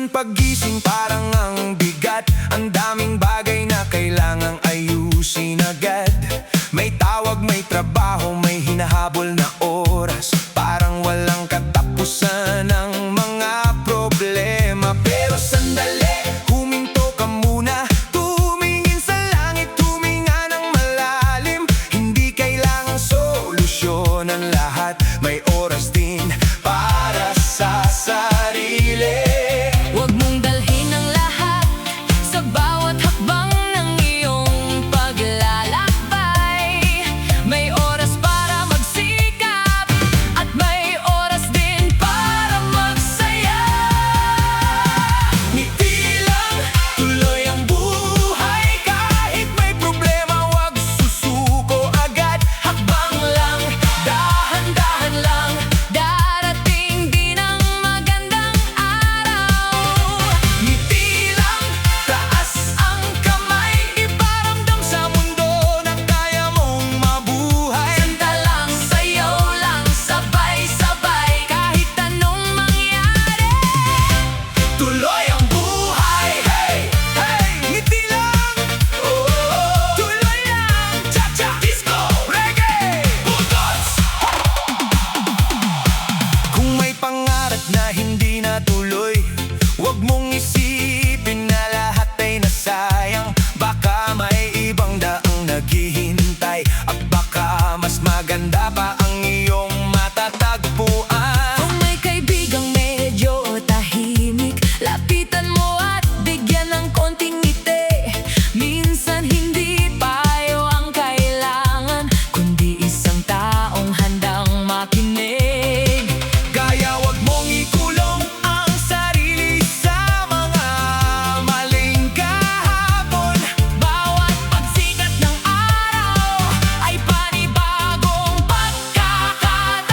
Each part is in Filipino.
Minsan paggising parang ang bigat, ang daming bagay na kailangang ayusin agad. May tawag, may trabaho, may hinahabol na oras, parang walang katapusan ang mga problema. Pero sandali, huminto ka muna, tumingin sa langit, huminga ng malalim. Hindi kailangang solusyon ang lahat, may oras din para sa sarili. Huwag mong dalhin ang lahat sa bawat hakbang ng iyong paglalakbay. May oras para magsikap at may oras din para magsaya. Ngiti lang, tuloy ang buhay. Kahit may problema, wag susuko agad. Hakbang lang, dahan-dahan lang, darating din ang magandang araw. Ngiti lang, taas ang kamay, iparamdam sa mundo na kaya mong mabuhay. Santa lang, sayaw lang, sabay-sabay, kahit anong mangyari. Tuloy ang buhay, hey, hey. Ngiti lang, oh, tuloy lang. Cha-cha, disco, reggae, bulldogs. Kung may pangarap na hindi natuloy, huwag mong isipin na lahat ay nasayang. Baka may ibang daang naghihintay, at baka mas maganda pa ang iyong matatagpuan. Kung may kaibigang medyo tahimik, lapitan mo at bigyan ng konting ngiti. Minsan hindi payo ang kailangan, kundi isang taong handang makinig. Kaya wag mong ikulong ang sarili sa mga maling kahapon. Bawat pagsikat ng araw ay panibagong pagkakataon.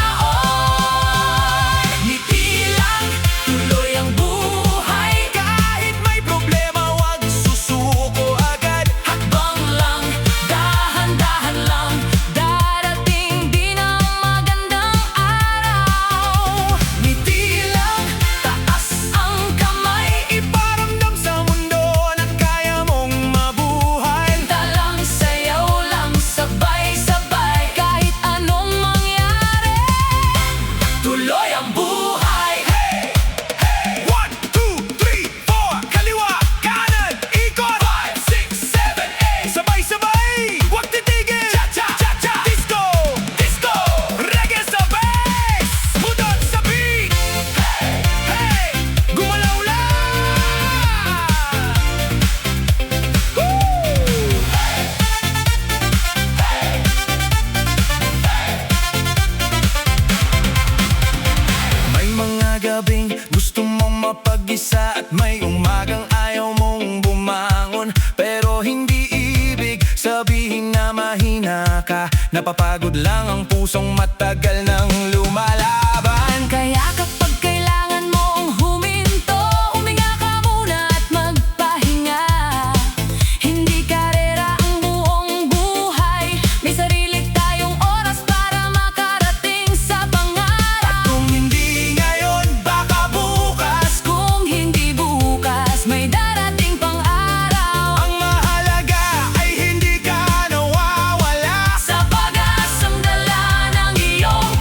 Ngiti lang, tuloy ang buhay. Kahit may problema, wag susuko agad. Hakbang lang, dahan-dahan lang, darating din ang magandang araw. Ngiti lang, taas ang kamay, iparamdam sa mundo na kaya mong mabuhay. Kanta lang, sayaw lang, sabay-sabay, kahit anong mangyari. Tuloy ang buhay, hey, hey. 1, 2, 3, 4, kaliwa, kanan, ikot. 5, 6, 7, 8, sabay-sabay, huwag titigil. Cha-cha, cha-cha, disco, disco, reggae sa bass, budot sa beat. Hey, hey, gumalaw lang. Woo! May mga gabing gusto mong mapag-isa, at may umagang ayaw mong bumangon. Pero hindi ibig sabihin na mahina ka, napapagod lang ang pusong matagal nang lumalaban. Kaya kapag kailangan mong huminto, huminga ka muna at magpahinga. Hindi karera ang buong buhay, may sarili tayong oras para makarating sa pangarap. Kung hindi ngayon, baka bukas. Kung hindi bukas, may darating pang araw. Ang mahalaga ay hindi ka nawawala. Sa pag-asang dala ng iyong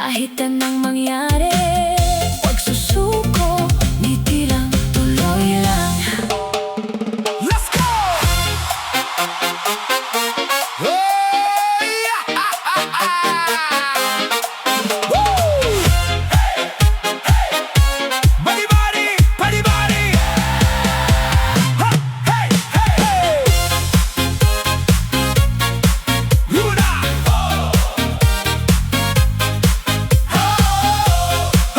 Kahit anong mangyari, pagsusuko, ngiti lang, tuloy lang. Let's go! Oh, yeah! Woo! Body, body, body, body! Ha! Hey, hey, hey! Luna! Oh! Oh!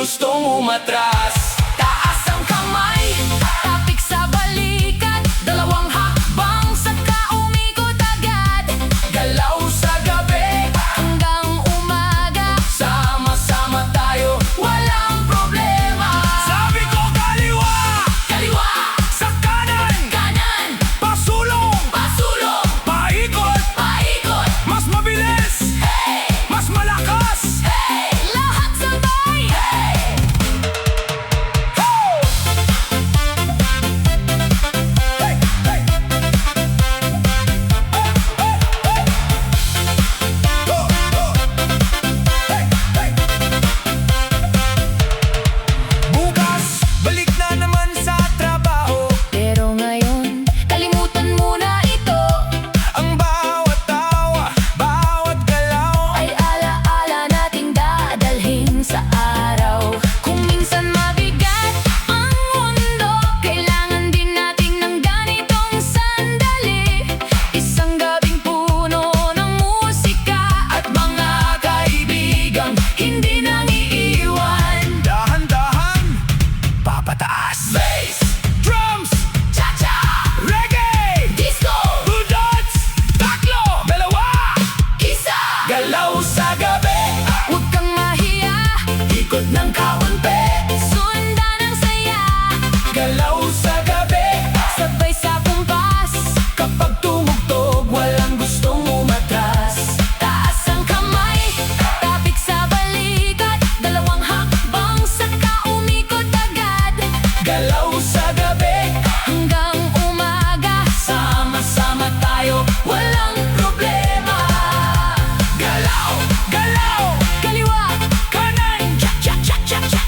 gustong umatras. Taas ang kamay, tapik sa balikat, dalawang hakbang saka umikot agad. Galaw sa gabi, Hanggang umaga, sama-sama tayo, walang problema. sabi ko kaliwa, Kaliwa, sa kanan, kanan, pasulong, pasulong, paikot, paikot. mas mabilis, mas malakas. Hey! Lahat sabay! Bukas, balik na naman sa trabaho. Pero ngayon, kalimutan muna ito. Ang bawat tawa, bawat galaw, Ay alaala nating dadalhin sa araw. Kung minsan mabigat ang mundo, kailangan din natin ng ganitong sandali. Isang gabing puno ng musika at mga kaibigang hindi nang iiwan. dahan-dahan, papataas. Bass, Drums, cha-cha, reggae, disco, budots, taklo, dalawa, isa. galaw sa gabi, Huwag kang mahiya, ikot ng kaunti, sundan ang saya. galaw sa gabi. Sabay sa kumpas, Kapag tumugtog, walang gustong umatras. taas ang kamay, tapik sa balikat, dalawang hakbang saka umikot agad. Galaw sa gabi, Hanggang umaga, sama-sama tayo, walang problema. galaw, galaw, Kaliwa, kanan, cha cha cha cha cha.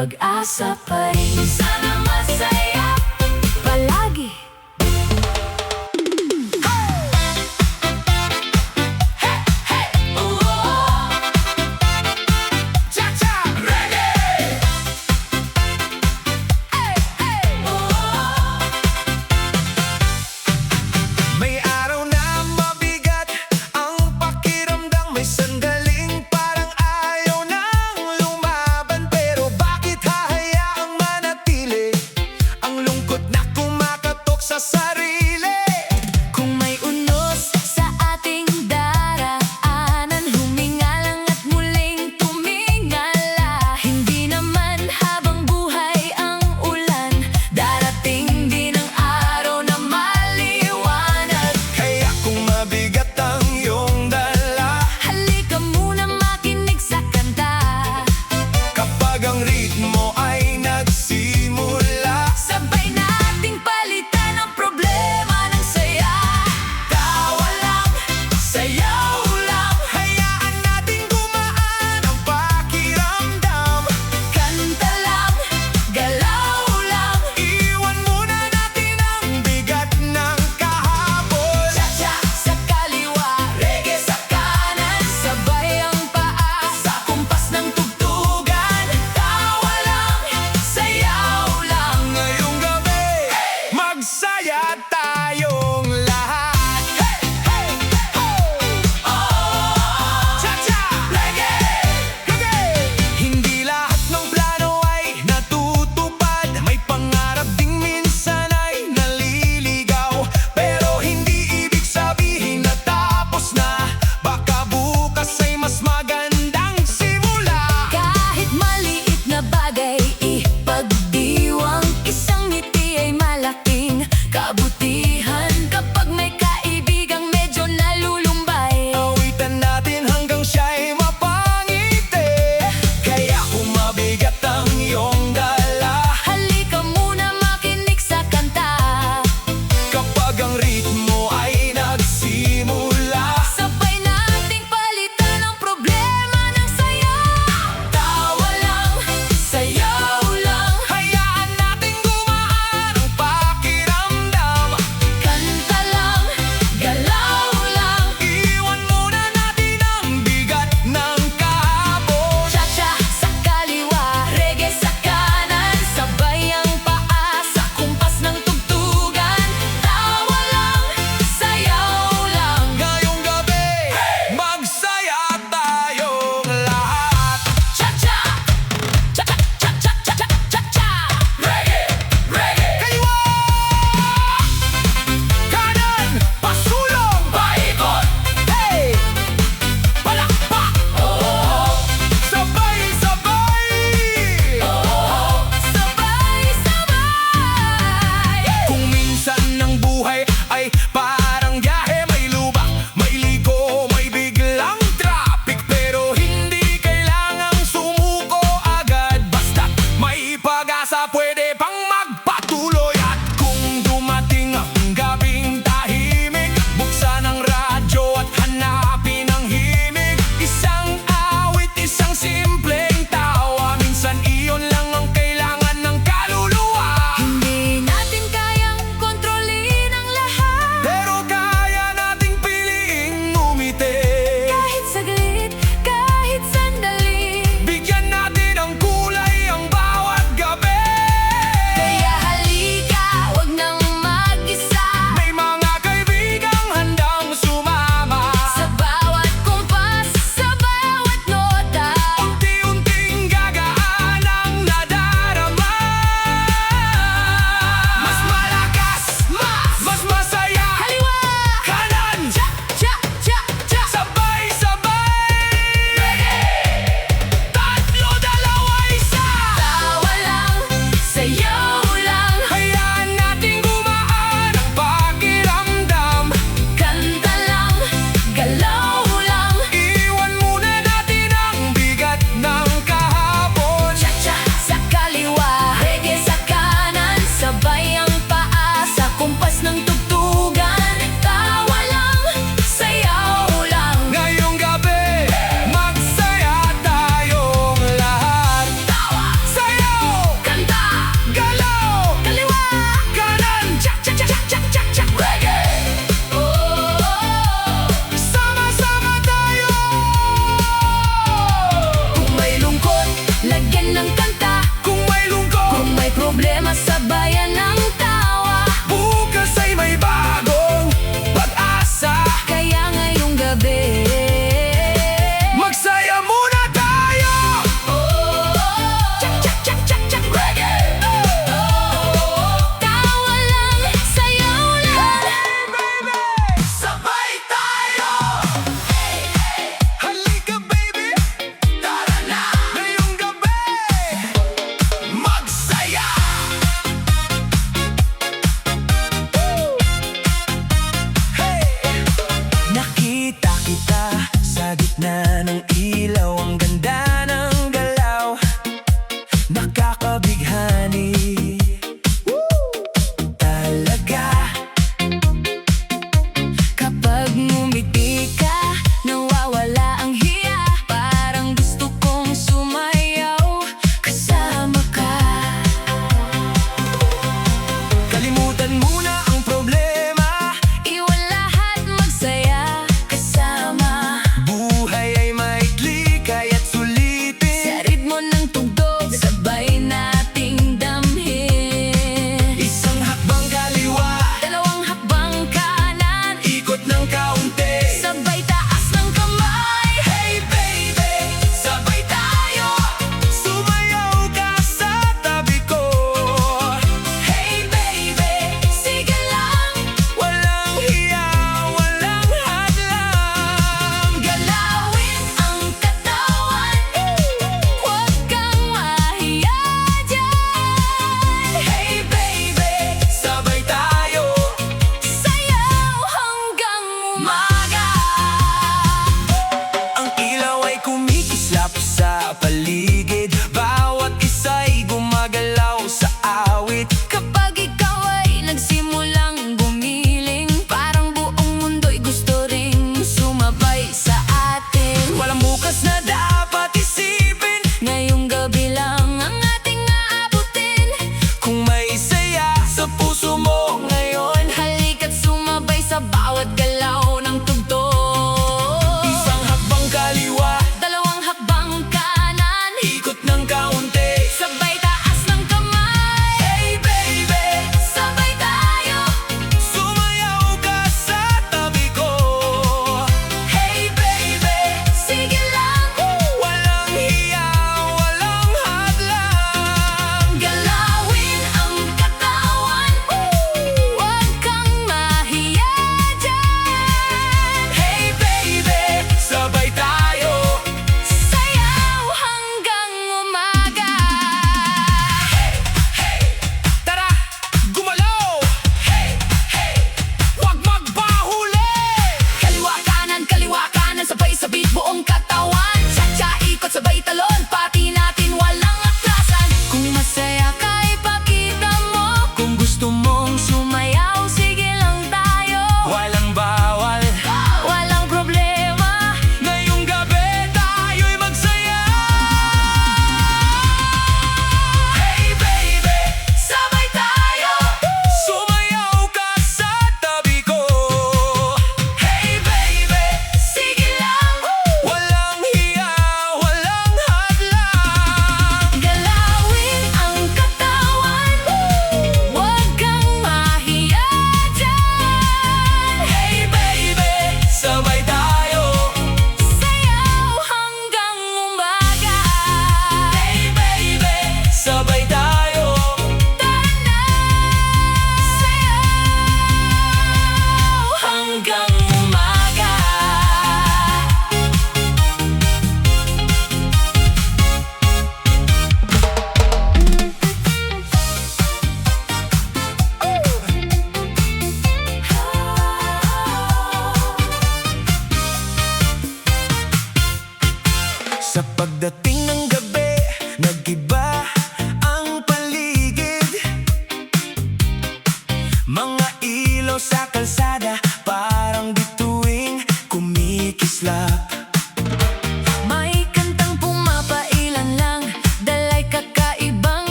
pag-asa pa rin. Sana masaya palagi. May araw na mabigat ang pakiramdam. May sandaling parang ayaw nang lumaban. Pero bakit hahayaang manatili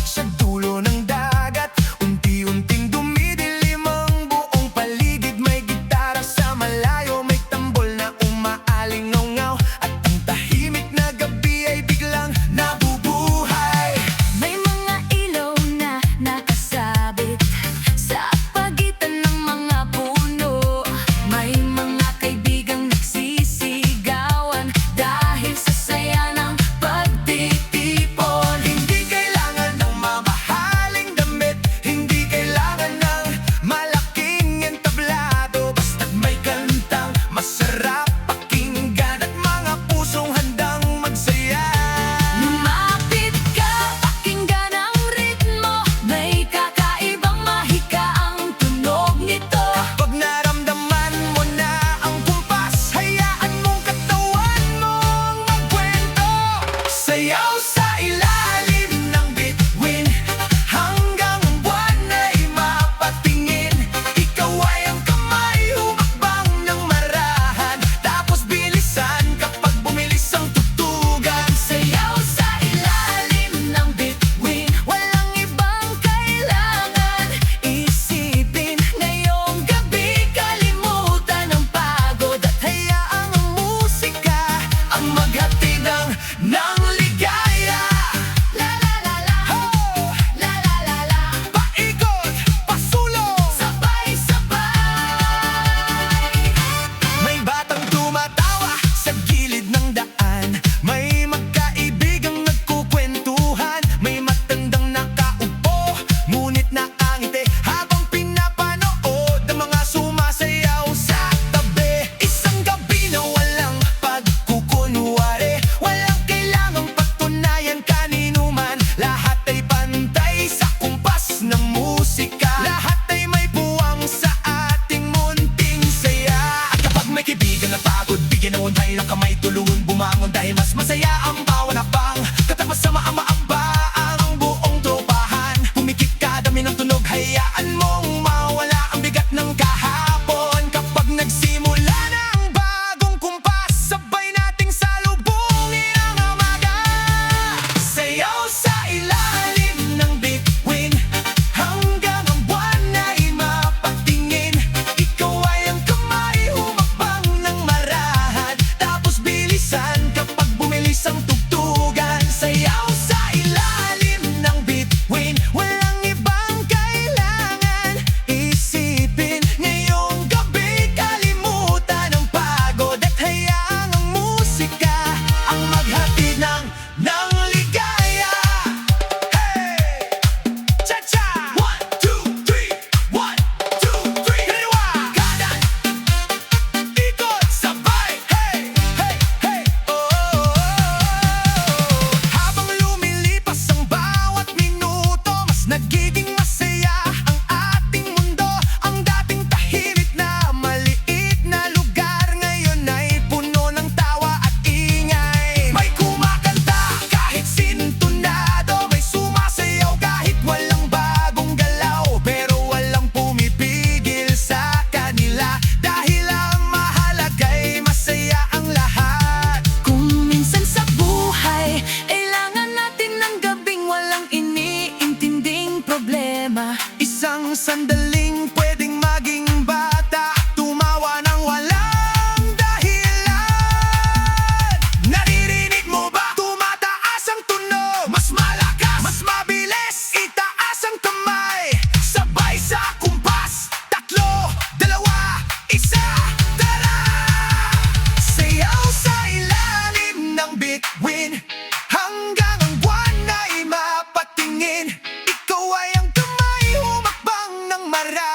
sa dulo ng dagat. Unti-unting dumidilim ang buong paligid. May gitara sa malayo, may tambol na umaalingaw-ngaw. At ang tahimik na gabi ay biglang nabubuhay. May mga ilaw na nakasabit sa pagitan ng mga puno. May mga kaibigang nagsisigawan dahil sa saya ng pagtitipon. Hindi kailangan ng mamahaling damit, hindi kailangan ng malaking entablado. Basta't may kantang masarap pakinggan at mga pusong handang magsaya. Lumapit ka, pakinggan ang ritmo. May kakaibang mahika ang tunog nito. Pag naramdaman mo na ang kumpas, hayaan mong katawan mong magkwento. Sayaw sa ilalim ng bituin, hanggang ang buwan ay mapatingin. Ikaw ay ang kamay, humakbang ng marahan. Tapos bilisan kapag bumilis ang tugtugan. Sayaw sa ilalim ng bituin, walang ibang kailangan isipin. Ngayong gabi, kalimutan ang pagod at Hayaang ang musika ang maghatid ng ligaya. la la la la, Oh! la la la la, Paikot, pasulong, sabay-sabay. may batang tumatawa sa gilid ng daan. May magkaibigang nagkukwentuhan. May matandang nakaupo, ngunit nakangiti habang pinapanood ang mga sumasayaw sa tabi. Isang gabi na walang pagkukunwari, walang kailangang patunayan kanino man. Lahat ay pantay sa kumpas ng musika. Lahat ay may buwang sa ating munting saya. At kapag may kaibigan na pagod, bigyan ng untay ng kamay, tulungan bumangon dahil mas masaya ang bawat hakbang. Katapat sa maamba ang buong tropahan. Pumikit ka, dami ng tunog, hayaan mong mawala ang bigat ng kahapon. Kapag nagsimula na ang bagong kumpas, sabay nating salubungin ang umaga. Sayaw sa ilalim ng bituin, hanggang ang buwan ay mapatingin. Ikaw ay ang kamay, humakbang ng marahan. Tapos bilisan kapag bumilis ang tugtugan. Sayaw sa ilalim ng bituin, walang ibang kailangan isipin. Ngayong gabi, kalimutan ang pagod at hayaang ang musika ang maghatid ng ligaya. Hey! Cha-cha! 1, 2, 3, 1, 2, 3. Kaliwa! Kanan! Ikot! Sabay! Hey! Hey! Hey! Oh, oh, oh, oh. Habang lumilipas ang bawat minuto, mas nagiging masaya ang ating mundo. Ang dating tahimik na maliit na lugar, ngayon ay puno ng tawa at ingay. May kumakanta kahit sintonado, may sumasayaw kahit walang bagong galaw. Pero walang pumipigil sa kanila, dahil ang mahalaga'y masaya ang lahat. Kung minsan sa buhay, kailangan natin ng gabing walang iniintinding problema. Isang sandaling pwedeng maging bata, tumawa ng walang dahilan. Naririnig mo ba? Tumataas ang tunog, mas malakas, mas mabilis, itaas ang kamay. Sabay sa kumpas, 3, 2, 1, tara! Sayaw sa ilalim ng bituin, hanggang ang buwan ay mapatingin. Ikaw ay ang kamay, humakbang ng marahan.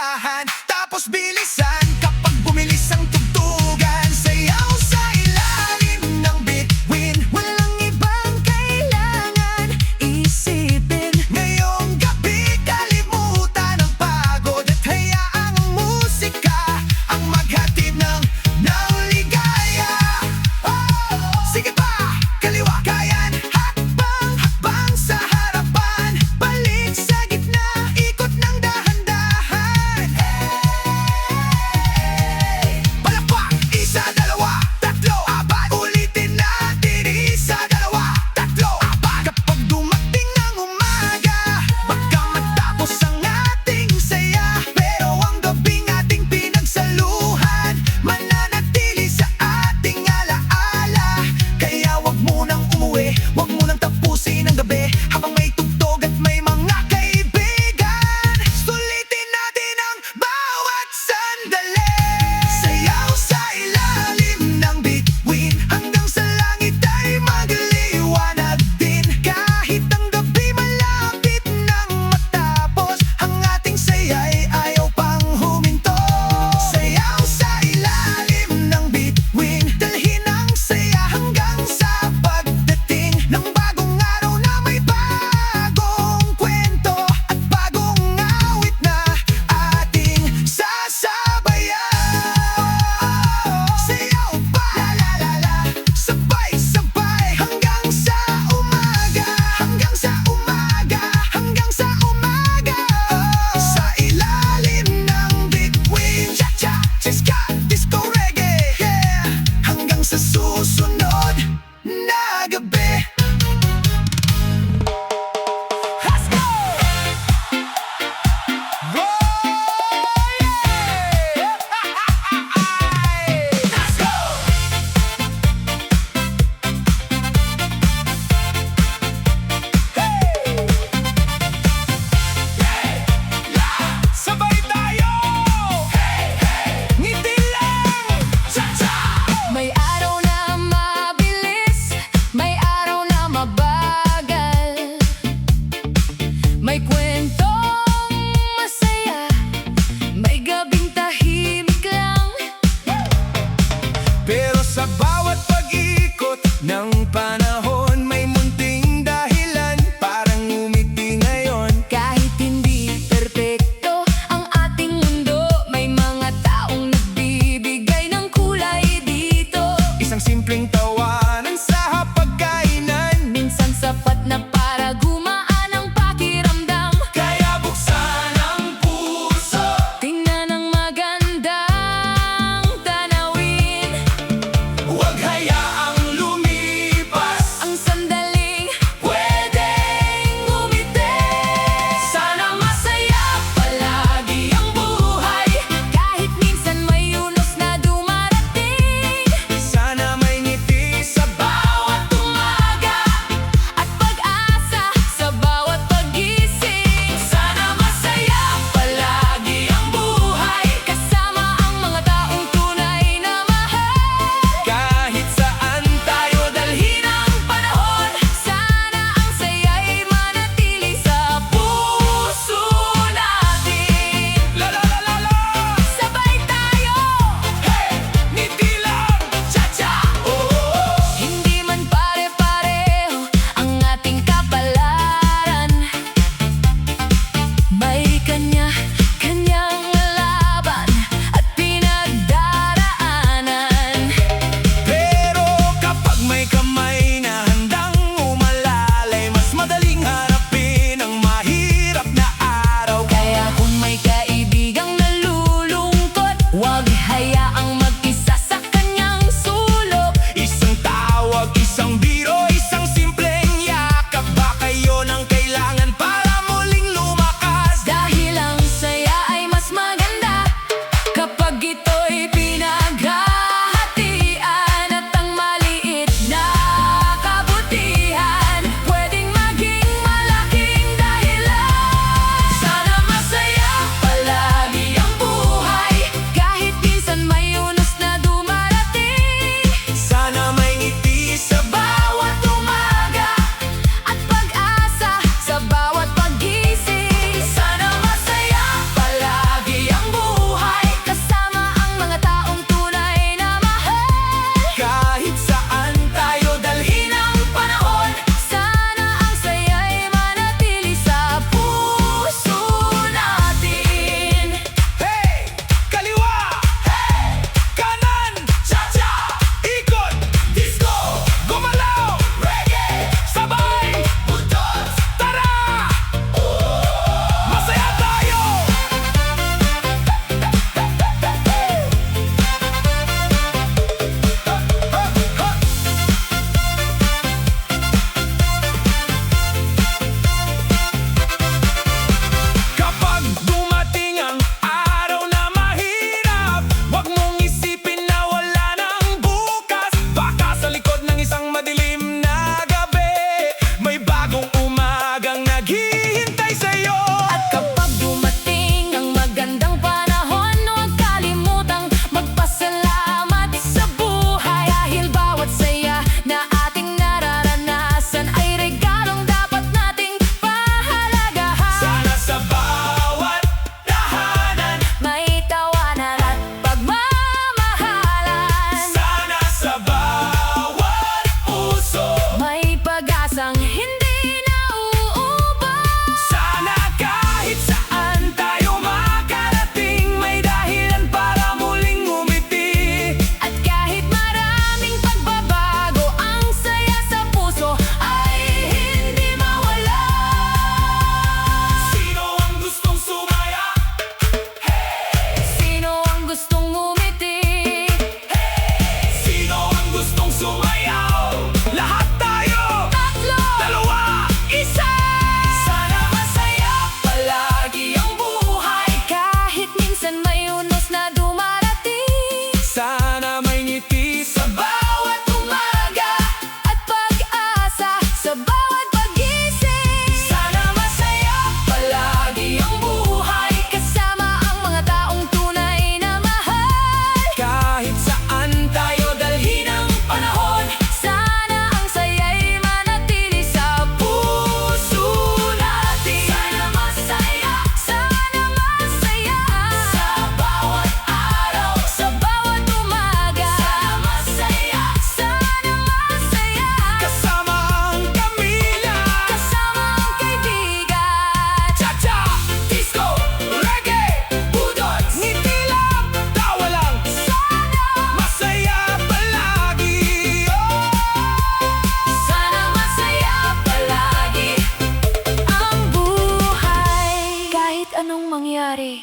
anong mangyari,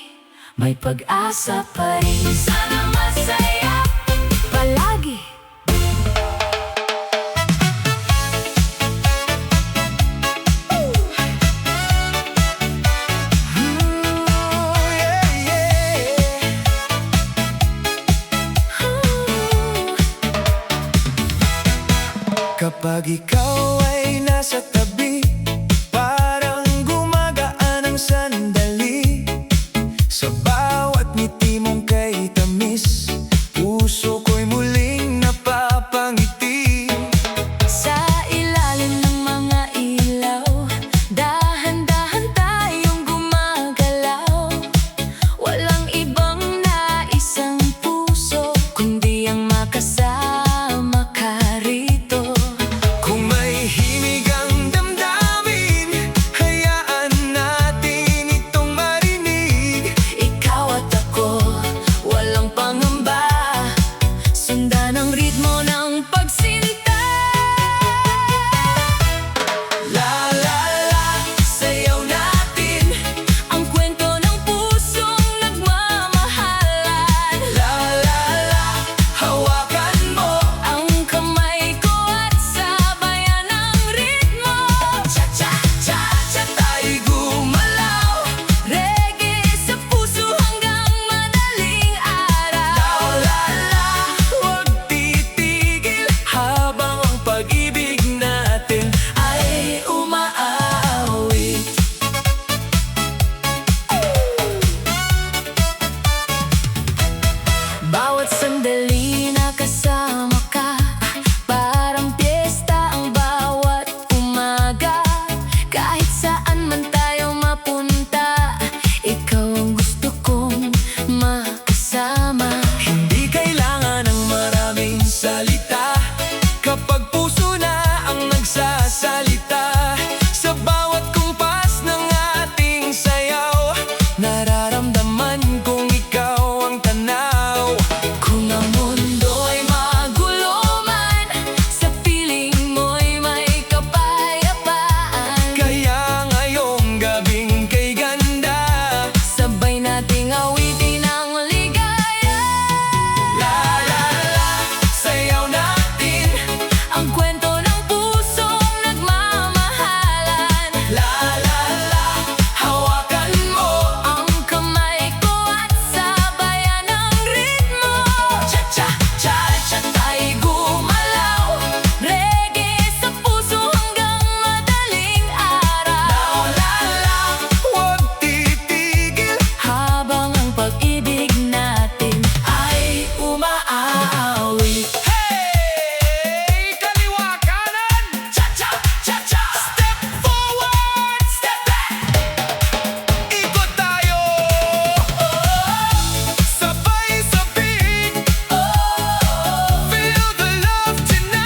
may pag-asa pa rin. Sana masaya palagi. Kapag ikaw ay nasa tabi, parang gumagaan ang sandali. Sa bawat ngiti mong kay tamis, puso ko'y muling napapangiti. Sa ilalim ng mga ilaw, dahan-dahan tayong gumagalaw. Walang ibang nais ang puso, kundi ang makasama ka rito. Kung may himig ang damdamin, hayaan natin itong marinig. Ikaw at ako, walang pangamba, sundan ang ritmo ng pagsinta. La la la, sayaw natin. Ang kwento ng pusong nagmamahalan. La la la, hawakan mo. Ang kamay ko at sabayan ng ritmo. Cha-cha-cha-cha, tayo'y gumalaw. Reggae sa puso hanggang madaling araw. La la la, huwag titigil habang ang pag-ibig natin ay umaawit. Bawat sandali na kasama ka, parang piyesta ang bawat umaga. Kahit saan man tayo mapunta, ikaw ang gusto kong makasama. Hindi kailangan ng maraming salita kapag puso na ang nagsasalita. Sa bawat kumpas ng ating sayaw, nararamdaman kong ikaw ang tanaw. Kung ang mundo ay magulo man, sa piling mo'y may kapayapaan. Kaya ngayong gabing kay ganda, Sabay nating awitin ang ligaya. la la la, sayaw natin. Ang kwento ng pusong nagmamahalan. La la la, hawakan mo. Ang kamay ko at sabayan ng ritmo. Cha-cha-cha-cha, tayo'y gumalaw. Reggae sa puso hanggang madaling araw. La la la, huwag titigil Habang ang pag-ibig natin ay umaawit. Hey! Kaliwa kanan! Cha-cha-cha-cha! Step forward! Step back! Ikot tayo! Sabay sa beat! Feel the love tonight!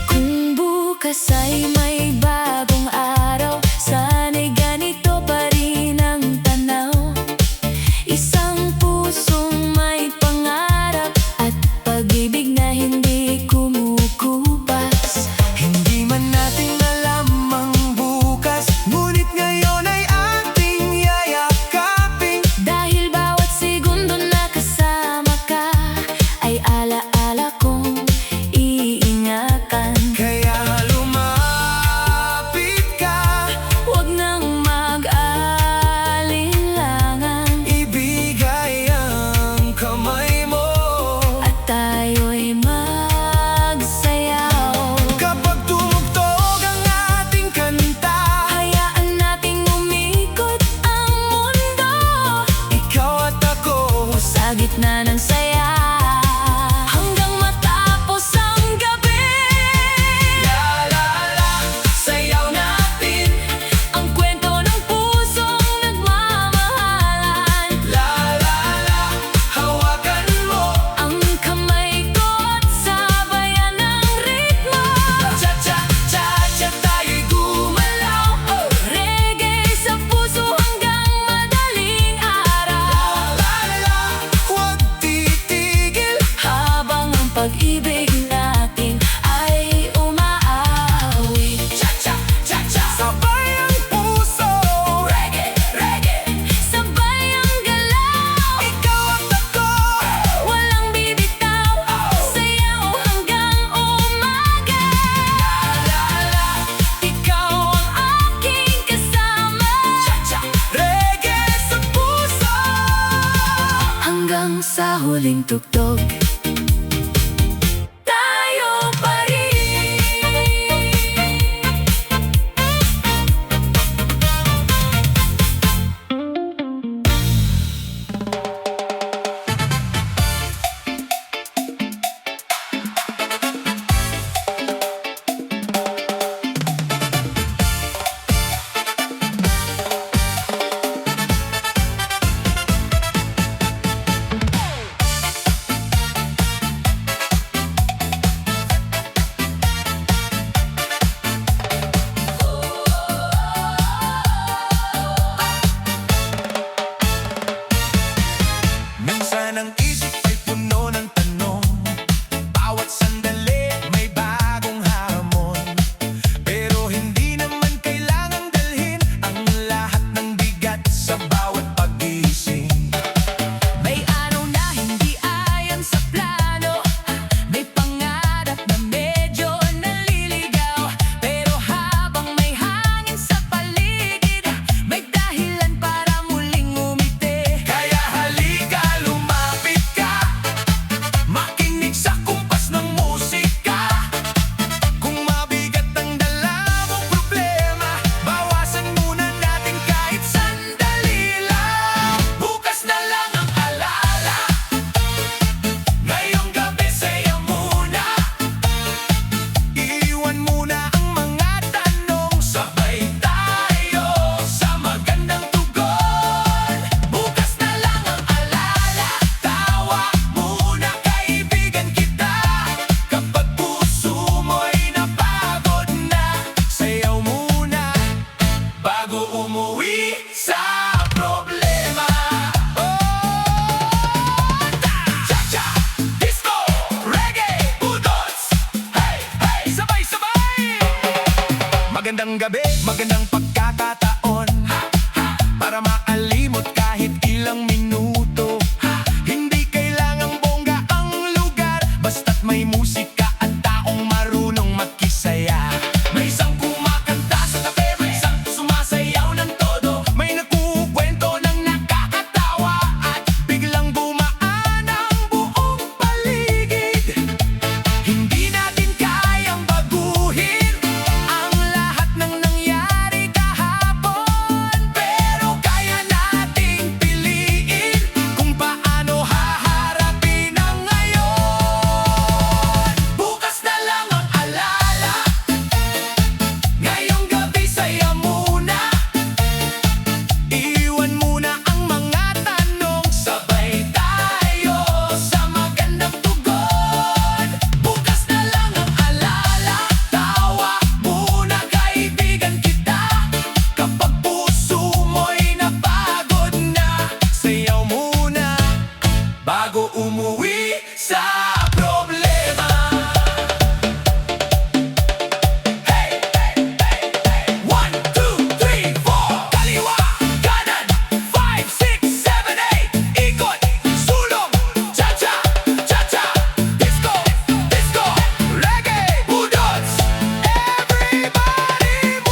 Kung bukas ay may bagong araw, sana'y ganito pa rin ang tanaw. Isang pusong may pangarap at pag-ibig na hindi kumukupas. Hindi man natin alam ang bukas, ngunit ngayon ay ating yayakapin. Dahil bawat segundo na kasama ka ay alaala kong iingatan. Kaya lumapit ka, Huwag nang mag-alinlangan, ibigay ang kamay mo. at tayo'y magsayaw. Kapag tumugtog ang ating kanta, Hayaan nating umikot ang mundo ikaw at ako, sa gitna ng saya, hanggang matapos ang gabi. la la la, sayaw natin. Ang kwento ng pusong nagmamahalan. La la la, hawakan mo. Ang kamay ko at sabayan ng ritmo. Cha-cha-cha-cha, tayo'y gumalaw. Reggae sa puso hanggang madaling araw. La la la, huwag titigil sa huling tugtog, tayo pa rin. Minsan ang isip ay puno ng tanong, bawat sandali may bagong hamon. Pero hindi naman kailangang dalhin ang lahat ng bigat sa bawat pag-gising. May araw na hindi ayon sa plano, may pangarap na medyo naliligaw. Pero habang may hangin sa paligid, may dahilan para muling umiti. Kaya halika, lumapit ka, makinig sa kumpas ng musika. Kung mabigat ang dala mong problema, bawasan muna natin kahit sandali lang. Bukas na lang ang alala, ngayong gabi saya muna. Iiwan muna ang mga tanong, sabay tayo sa magandang tugon. Bukas na lang ang alala, tawa muna kaibigan kita. Kapag puso mo'y napagod na, sayaw muna bago umuwi sa problema. Cha-cha, disco, reggae, budots, hey, hey, sabay-sabay. Magandang gabi, magandang pagkakataon para makalimot kahit ilang minuto. Hindi kailangang bongga ang lugar, basta't may musika at taong marunong magkisaya. May isang kumakanta sa tabi, may isang sumasayaw ng todo, may nagkukwento ng nakakatawa at biglang bumaan ang buong paligid. Hindi natin kayang baguhin ang lahat ng nangyari kahapon, pero kaya nating piliin kung paano haharapin ang ngayon. Bukas na lang ang alala, ngayong gabi saya muna. Iwan muna ang mga tanong, sabay tayo sa magandang tugon. Bukas na lang ang alala, tawa muna kaibigan kita. Kapag puso mo'y napagod na, sayaw muna bago umuwi sa problema. Hey, hey, hey, hey. 1, 2, 3, 4. Kaliwa, kanan. 5, 6, 7, 8. Ikot, sulong. Cha-cha, cha-cha. Disco, disco. Reggae, budots. Everybody move.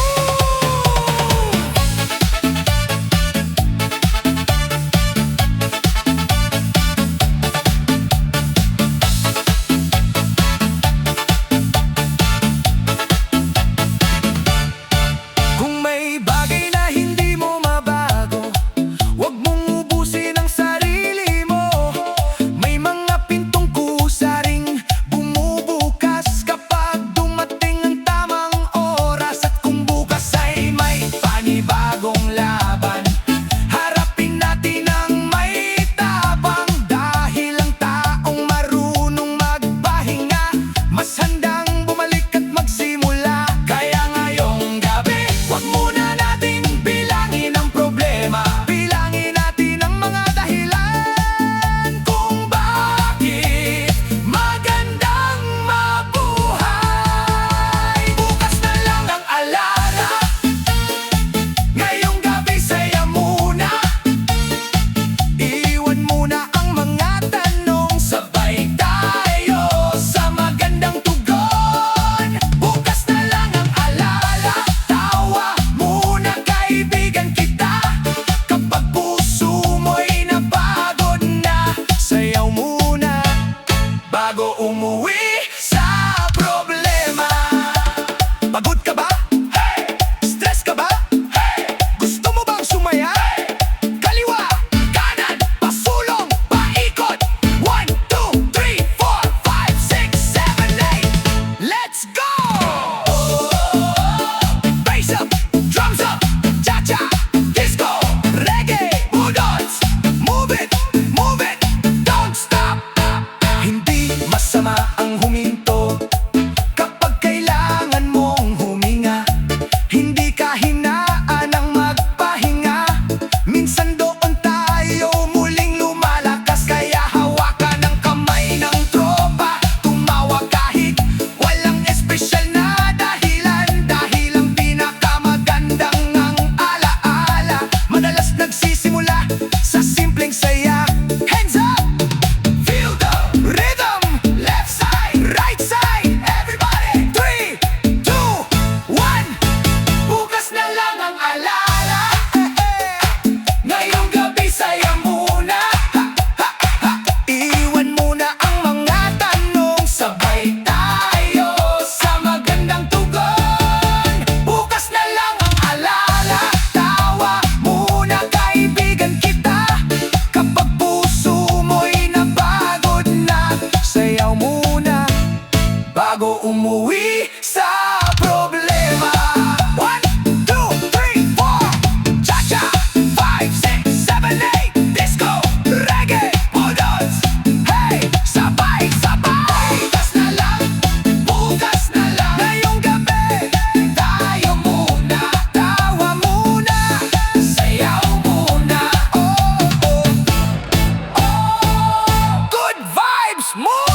mo!